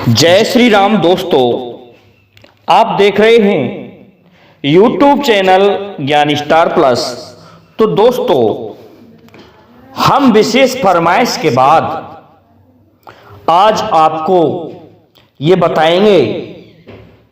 जय श्री राम दोस्तों, आप देख रहे हैं YouTube चैनल ज्ञान स्टार प्लस। तो दोस्तों, हम विशेष फरमाइश के बाद आज आपको ये बताएंगे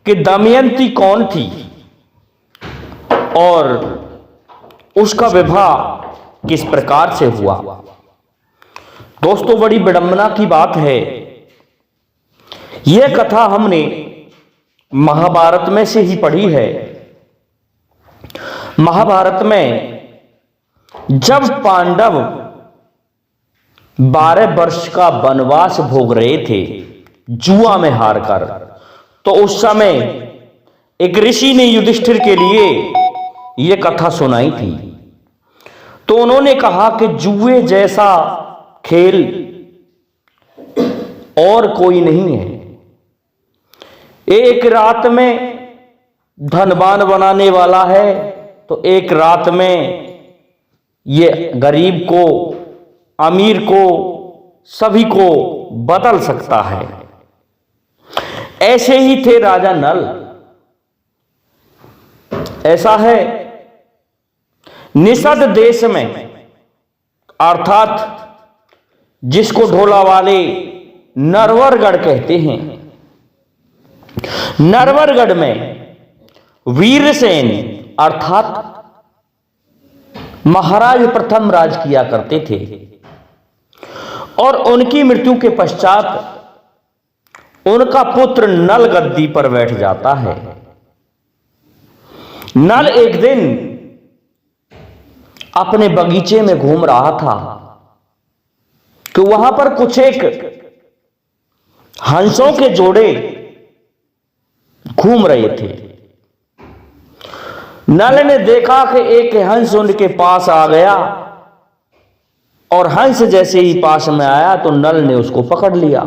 कि दमयंती कौन थी और उसका विवाह किस प्रकार से हुआ। दोस्तों, बड़ी विडंबना की बात है। यह कथा हमने महाभारत में से ही पढ़ी है। महाभारत में जब पांडव 12 वर्ष का वनवास भोग रहे थे जुआ में हारकर, तो उस समय एक ऋषि ने युधिष्ठिर के लिए यह कथा सुनाई थी। तो उन्होंने कहा कि जुए जैसा खेल और कोई नहीं है। एक रात में धनवान बनाने वाला है, तो एक रात में ये गरीब को, अमीर को, सभी को बदल सकता है। ऐसे ही थे राजा नल। ऐसा है, निषद देश में, अर्थात जिसको ढोला वाले नरवरगढ़ कहते हैं, नरवरगढ़ में वीरसेन अर्थात महाराज प्रथम राज किया करते थे। और उनकी मृत्यु के पश्चात उनका पुत्र नल गद्दी पर बैठ जाता है। नल एक दिन अपने बगीचे में घूम रहा था कि वहां पर कुछ एक हंसों के जोड़े घूम रहे थे। नल ने देखा कि एक हंस उनके पास आ गया, और हंस जैसे ही पास में आया तो नल ने उसको पकड़ लिया।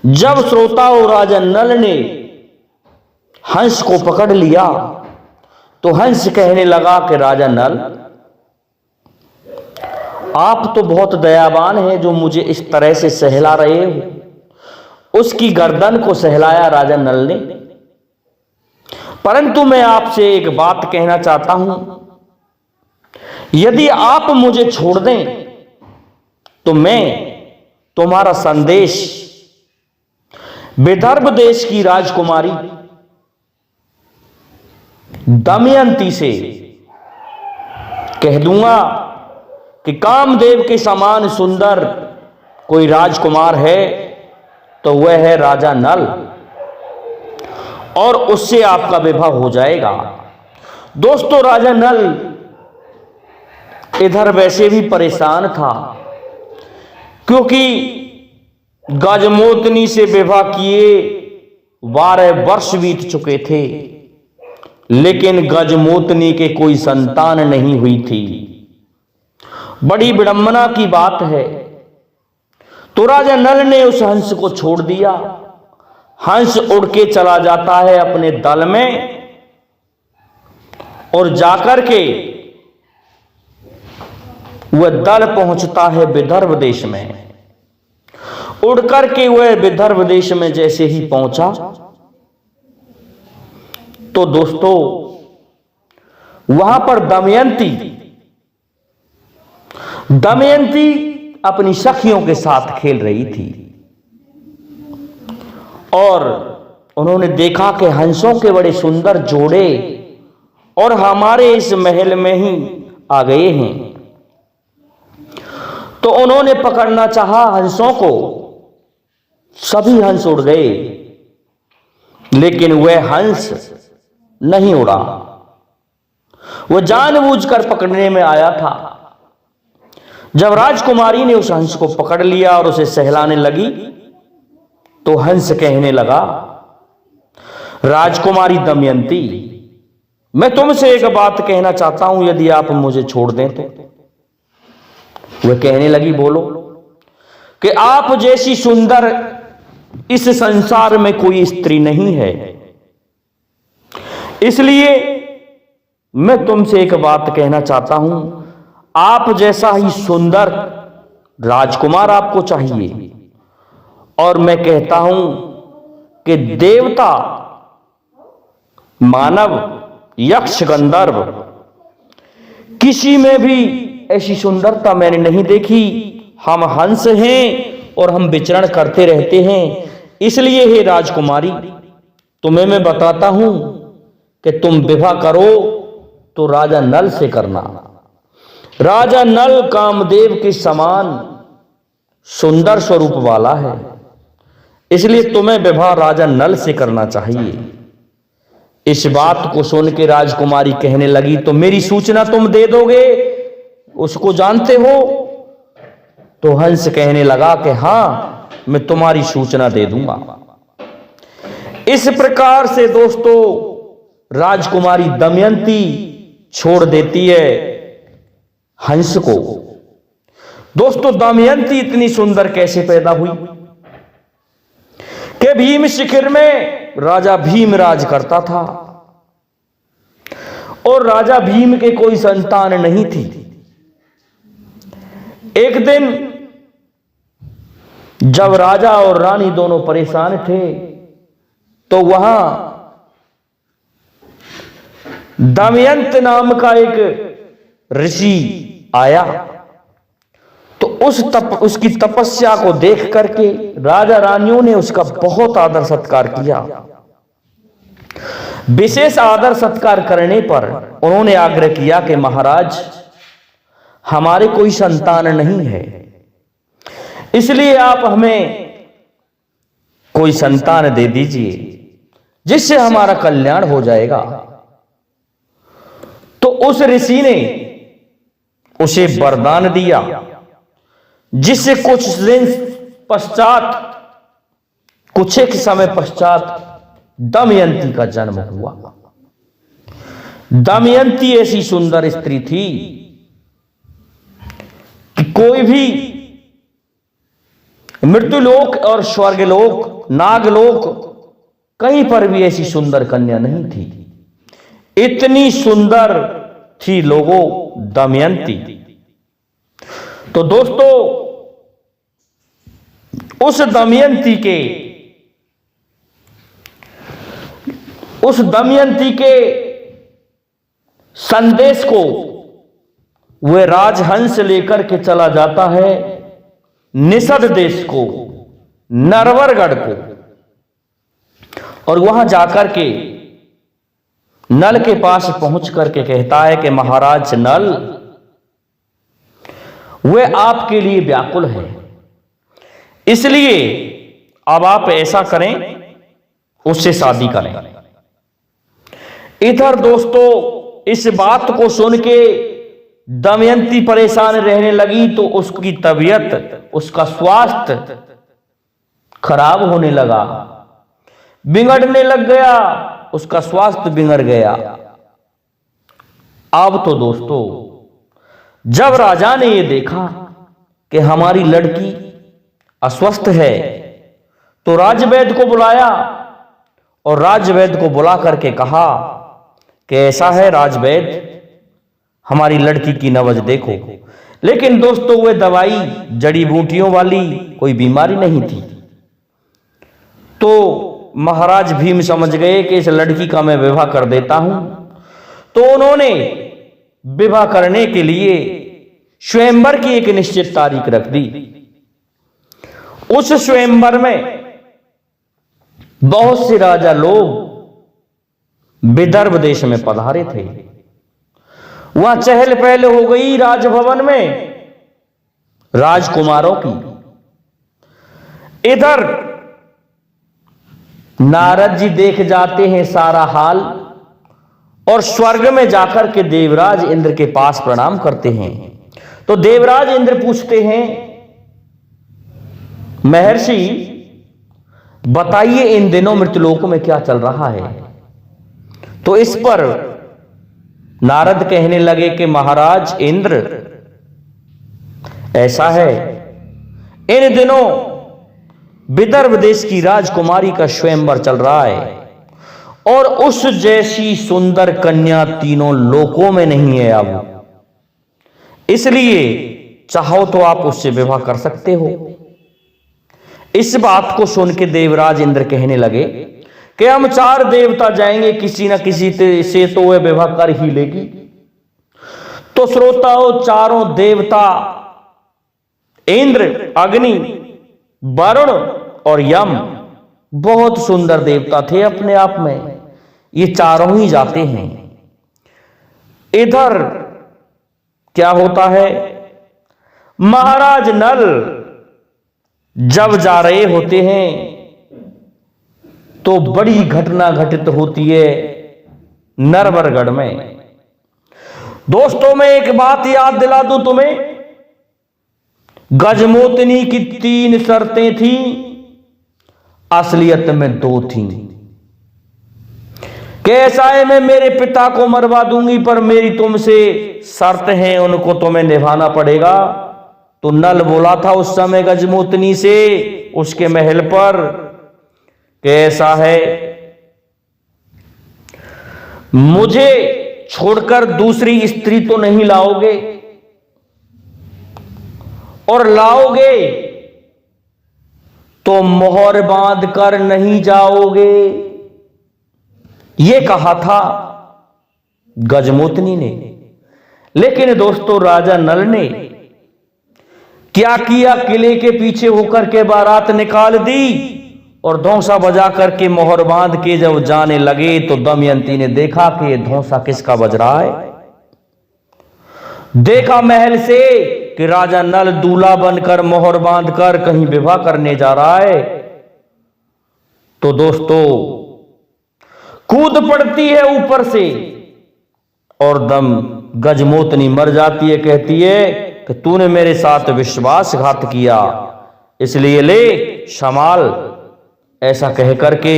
जब श्रोताओं राजा नल ने हंस को पकड़ लिया, तो हंस कहने लगा कि राजा नल, आप तो बहुत दयावान हैं जो मुझे इस तरह से सहला रहे हो। उसकी गर्दन को सहलाया राजा नल ने। परंतु मैं आपसे एक बात कहना चाहता हूं, यदि आप मुझे छोड़ दें तो मैं तुम्हारा संदेश विदर्भ देश की राजकुमारी दमयंती से कह दूंगा कि कामदेव के समान सुंदर कोई राजकुमार है तो वह है राजा नल, और उससे आपका विवाह हो जाएगा। दोस्तों, राजा नल इधर वैसे भी परेशान था, क्योंकि गजमोतनी से विवाह किए 12 वर्ष बीत चुके थे, लेकिन गजमोतनी के कोई संतान नहीं हुई थी। बड़ी विडंबना की बात है। तो राजा नल ने उस हंस को छोड़ दिया। हंस उड़ के चला जाता है अपने दल में, और जाकर के वह दल पहुंचता है विदर्भ देश में। उड़ करके वह विदर्भ देश में जैसे ही पहुंचा, तो दोस्तों वहां पर दमयंती अपनी सखियों के साथ खेल रही थी, और उन्होंने देखा कि हंसों के बड़े सुंदर जोड़े और हमारे इस महल में ही आ गए हैं। तो उन्होंने पकड़ना चाहा हंसों को। सभी हंस उड़ गए, लेकिन वह हंस नहीं उड़ा। वह जानबूझकर पकड़ने में आया था। जब राजकुमारी ने उस हंस को पकड़ लिया और उसे सहलाने लगी, तो हंस कहने लगा, राजकुमारी दमयंती, मैं तुमसे एक बात कहना चाहता हूं, यदि आप मुझे छोड़ दें तो। वह कहने लगी, बोलो। कि आप जैसी सुंदर इस संसार में कोई स्त्री नहीं है, इसलिए मैं तुमसे एक बात कहना चाहता हूं, आप जैसा ही सुंदर राजकुमार आपको चाहिए, और मैं कहता हूं कि देवता, मानव, यक्ष, गंधर्व, किसी में भी ऐसी सुंदरता मैंने नहीं देखी। हम हंस हैं और हम विचरण करते रहते हैं। इसलिए हे राजकुमारी, तुम्हें मैं बताता हूं कि तुम विवाह करो तो राजा नल से करना। राजा नल कामदेव के समान सुंदर स्वरूप वाला है, इसलिए तुम्हें विवाह राजा नल से करना चाहिए। इस बात को सुन के राजकुमारी कहने लगी, तो मेरी सूचना तुम दे दोगे, उसको जानते हो? तो हंस कहने लगा कि हां, मैं तुम्हारी सूचना दे दूंगा। इस प्रकार से दोस्तों राजकुमारी दमयंती छोड़ देती है हंस को। दोस्तों दमयंती इतनी सुंदर कैसे पैदा हुई कि भीम शिखर में राजा भीम राज करता था और राजा भीम के कोई संतान नहीं थी। एक दिन जब राजा और रानी दोनों परेशान थे तो वहां दमयंत नाम का एक ऋषि आया। तो उसकी तपस्या को देख करके राजा रानियों ने उसका बहुत आदर सत्कार किया। विशेष आदर सत्कार करने पर उन्होंने आग्रह किया कि महाराज, हमारे कोई संतान नहीं है, इसलिए आप हमें कोई संतान दे दीजिए जिससे हमारा कल्याण हो जाएगा। तो उस ऋषि ने उसे वरदान दिया, जिससे कुछ दिन पश्चात, कुछ एक समय पश्चात दमयंती का जन्म हुआ। दमयंती ऐसी सुंदर स्त्री थी कि कोई भी मृत्युलोक और स्वर्गलोक, नागलोक, कहीं पर भी ऐसी सुंदर कन्या नहीं थी। इतनी सुंदर थी लोगों दमयंती। तो दोस्तों उस दमयंती के संदेश को वह राजहंस लेकर के चला जाता है निषद देश को, नरवरगढ़ को, और वहां जाकर के नल के पास पहुंच करके कहता है कि महाराज नल, वह आपके लिए व्याकुल है, इसलिए अब आप ऐसा करें, उससे शादी करें। इधर दोस्तों इस बात को सुन के दमयंती परेशान रहने लगी, तो उसकी तबीयत, उसका स्वास्थ्य खराब होने लगा, बिगड़ने लग गया, उसका स्वास्थ्य बिगड़ गया। अब तो दोस्तों जब राजा ने यह देखा कि हमारी लड़की अस्वस्थ है, तो राजवैद्य को बुलाया और राजवैद्य को बुला करके कहा कि ऐसा है राजवैद्य, हमारी लड़की की नबज देखो। लेकिन दोस्तों वह दवाई जड़ी बूटियों वाली कोई बीमारी नहीं थी। तो महाराज भीम समझ गए कि इस लड़की का मैं विवाह कर देता हूं। तो उन्होंने विवाह करने के लिए स्वयंवर की एक निश्चित तारीख रख दी। उस स्वयंवर में बहुत से राजा लोग विदर्भ देश में पधारे थे। वहां चहल पहल हो गई राजभवन में राजकुमारों की। इधर नारद जी देख जाते हैं सारा हाल और स्वर्ग में जाकर के देवराज इंद्र के पास प्रणाम करते हैं। तो देवराज इंद्र पूछते हैं, महर्षि बताइए इन दिनों मृत्युलोक में क्या चल रहा है। तो इस पर नारद कहने लगे कि महाराज इंद्र, ऐसा है, इन दिनों विदर्भ देश की राजकुमारी का स्वयंवर चल रहा है और उस जैसी सुंदर कन्या तीनों लोकों में नहीं है अब, इसलिए चाहो तो आप उससे विवाह कर सकते हो। इस बात को सुन के देवराज इंद्र कहने लगे कि हम 4 देवता जाएंगे, किसी ना किसी से तो वह विवाह कर ही लेगी। तो श्रोताओं, चारों देवता इंद्र, अग्नि, वरुण और यम बहुत सुंदर देवता थे अपने आप में। ये चारों ही जाते हैं। इधर क्या होता है, महाराज नल जब जा रहे होते हैं तो बड़ी घटना घटित होती है नरवरगढ़ में। दोस्तों, मैं एक बात याद दिला दूं तुम्हें, गजमोतनी की 3 शर्तें थी, असलियत में 2 थी। कैसा है, मैं मेरे पिता को मरवा दूंगी पर मेरी तुमसे शर्त है, उनको तुम्हें निभाना पड़ेगा। तो नल बोला था उस समय गजमोतनी से उसके महल पर, कैसा है, मुझे छोड़कर दूसरी स्त्री तो नहीं लाओगे, और लाओगे तो मोहर बांध कर नहीं जाओगे। यह कहा था गजमोतनी ने। लेकिन दोस्तों, राजा नल ने क्या किया, किले के पीछे होकर के बारात निकाल दी और धौंसा बजा करके मोहर बांध के जब जाने लगे तो दमयंती ने देखा कि यह धौंसा किसका बज रहा है। देखा महल से कि राजा नल दूल्हा बनकर मोहर बांधकर कहीं विवाह करने जा रहा है। तो दोस्तों, कूद पड़ती है ऊपर से और दम गजमोतनी मर जाती है। कहती है कि तूने मेरे साथ विश्वासघात किया, इसलिए ले संभाल। ऐसा कह करके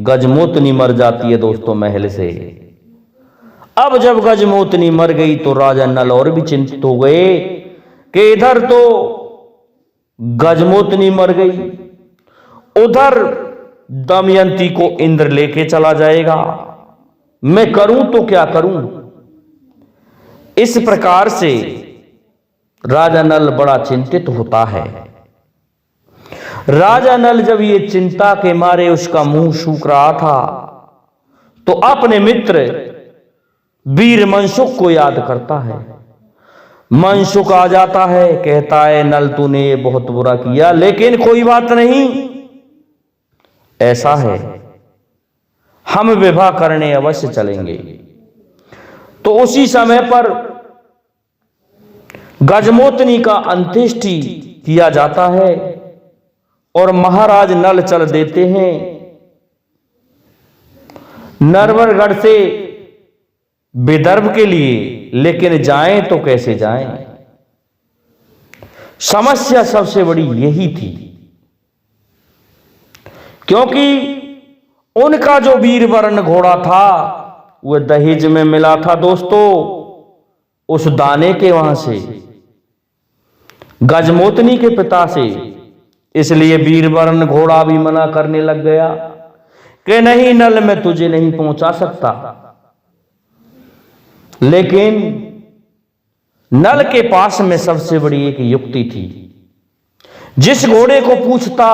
गजमोतनी मर जाती है दोस्तों महल से। अब जब गजमोतनी मर गई तो राजा नल और भी चिंतित हो गए कि इधर तो गजमोतनी मर गई, उधर दमयंती को इंद्र लेके चला जाएगा, मैं करूं तो क्या करूं। इस प्रकार से राजा नल बड़ा चिंतित होता है। राजा नल जब ये चिंता के मारे उसका मुंह सूख रहा था तो अपने मित्र वीर मनसुख को याद करता है। मनसुख आ जाता है, कहता है नल तूने ये बहुत बुरा किया, लेकिन कोई बात नहीं, ऐसा है हम विवाह करने अवश्य चलेंगे। तो उसी समय पर गजमोतनी का अंत्येष्टि किया जाता है और महाराज नल चल देते हैं नरवरगढ़ से विदर्भ के लिए। लेकिन जाएं तो कैसे जाएं, समस्या सबसे बड़ी यही थी, क्योंकि उनका जो वीरवर्ण घोड़ा था वह दहेज में मिला था दोस्तों उस दाने के वहां से, गजमोतनी के पिता से। इसलिए वीरवर्ण घोड़ा भी मना करने लग गया कि नहीं नल, मैं तुझे नहीं पहुंचा सकता। लेकिन नल के पास में सबसे बड़ी एक युक्ति थी। जिस घोड़े को पूछता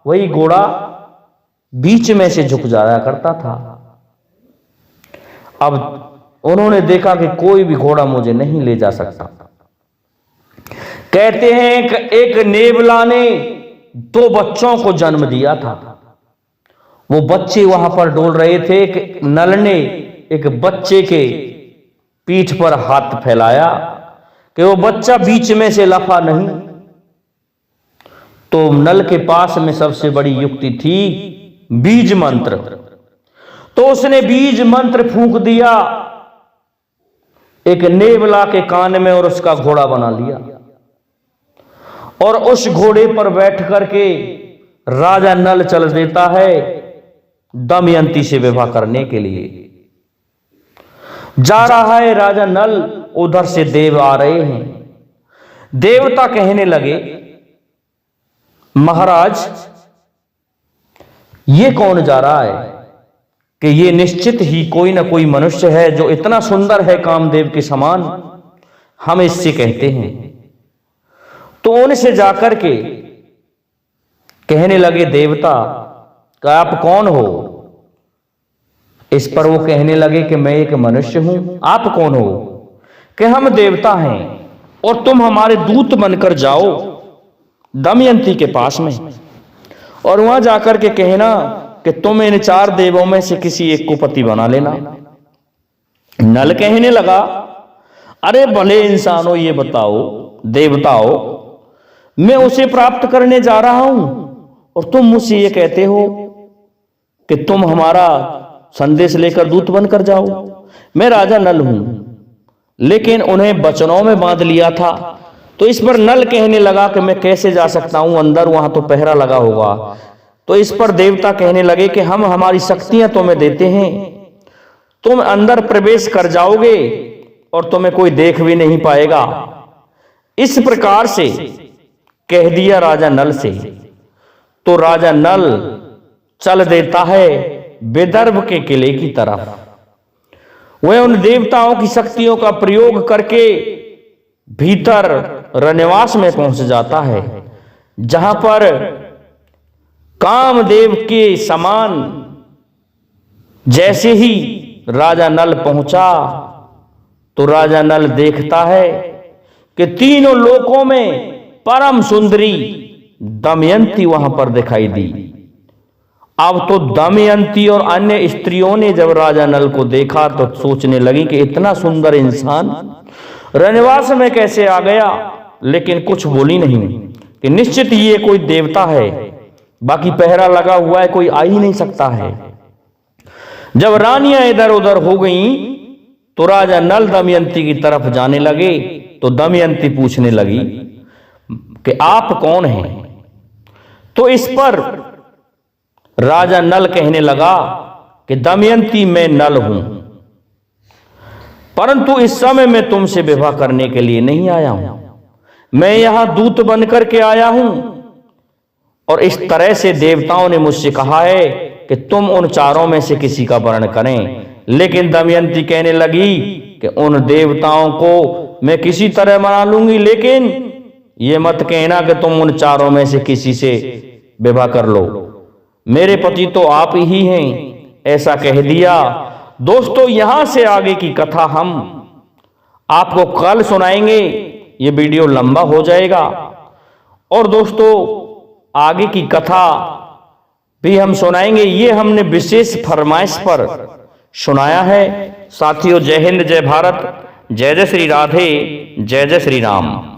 वही घोड़ा बीच में से झुक जाया करता था। अब उन्होंने देखा कि कोई भी घोड़ा मुझे नहीं ले जा सकता। कहते हैं कि एक नेवला ने 2 बच्चों को जन्म दिया था। वो बच्चे वहां पर डोल रहे थे कि नल ने एक बच्चे के पीठ पर हाथ फैलाया कि वो बच्चा बीच में से लफा नहीं। तो नल के पास में सबसे बड़ी युक्ति थी बीज मंत्र। तो उसने बीज मंत्र फूंक दिया एक नेवला के कान में और उसका घोड़ा बना लिया, और उस घोड़े पर बैठ करके राजा नल चल देता है दमयंती से विवाह करने के लिए। जा रहा है राजा नल, उधर से देव आ रहे हैं। देवता कहने लगे महाराज ये कौन जा रहा है, कि ये निश्चित ही कोई ना कोई मनुष्य है जो इतना सुंदर है कामदेव के समान, हम इससे कहते हैं। तो उनसे जाकर के कहने लगे देवता कि आप कौन हो। इस पर वो कहने लगे कि मैं एक मनुष्य हूं। आप कौन हो? कि हम देवता हैं और तुम हमारे दूत बनकर जाओ दमयंती के पास में, और वहां जाकर के कहना कि तुम इन 4 देवों में से किसी एक को पति बना लेना। नल कहने लगा, अरे भले इंसानों, ये बताओ देवताओ, मैं उसे प्राप्त करने जा रहा हूं और तुम मुझसे ये कहते हो कि तुम हमारा संदेश लेकर दूत बनकर जाओ। मैं राजा नल हूं, लेकिन उन्हें वचनों में बांध लिया था। तो इस पर नल कहने लगा कि मैं कैसे जा सकता हूं अंदर, वहां तो पहरा लगा होगा। तो इस पर देवता कहने लगे कि हम हमारी शक्तियां तुम्हें देते हैं, तुम अंदर प्रवेश कर जाओगे और तुम्हें कोई देख भी नहीं पाएगा। इस प्रकार से कह दिया राजा नल से। तो राजा नल चल देता है विदर्भ के किले की तरफ। वह उन देवताओं की शक्तियों का प्रयोग करके भीतर रनिवास में पहुंच जाता है, जहां पर कामदेव के समान जैसे ही राजा नल पहुंचा तो राजा नल देखता है कि तीनों लोकों में परम सुंदरी दमयंती वहां पर दिखाई दी। अब तो दमयंती और अन्य स्त्रियों ने जब राजा नल को देखा तो सोचने लगी कि इतना सुंदर इंसान रनिवास में कैसे आ गया, लेकिन कुछ बोली नहीं कि निश्चित ये कोई देवता है, बाकी पहरा लगा हुआ है, कोई आ ही नहीं सकता है। जब रानियां इधर उधर हो गईं तो राजा नल दमयंती की तरफ जाने लगे तो दमयंती पूछने लगी कि आप कौन हैं। तो इस पर राजा नल कहने लगा कि दमयंती मैं नल हूं, परंतु इस समय मैं तुमसे विवाह करने के लिए नहीं आया हूं। मैं यहां दूत बनकर के आया हूं और इस तरह से देवताओं ने मुझसे कहा है कि तुम उन 4 में से किसी का वर्ण करें। लेकिन दमयंती कहने लगी कि उन देवताओं को मैं किसी तरह मना लूंगी, लेकिन ये मत कहना कि तुम उन 4 में से किसी से विवाह कर लो, मेरे पति तो आप ही हैं। ऐसा कह दिया। दोस्तों, यहां से आगे की कथा हम आपको कल सुनाएंगे, ये वीडियो लंबा हो जाएगा। और दोस्तों, आगे की कथा भी हम सुनाएंगे, ये हमने विशेष फरमाइश पर सुनाया है। साथियों, जय हिंद, जय भारत, जय जय श्री राधे, जय जय श्री राम।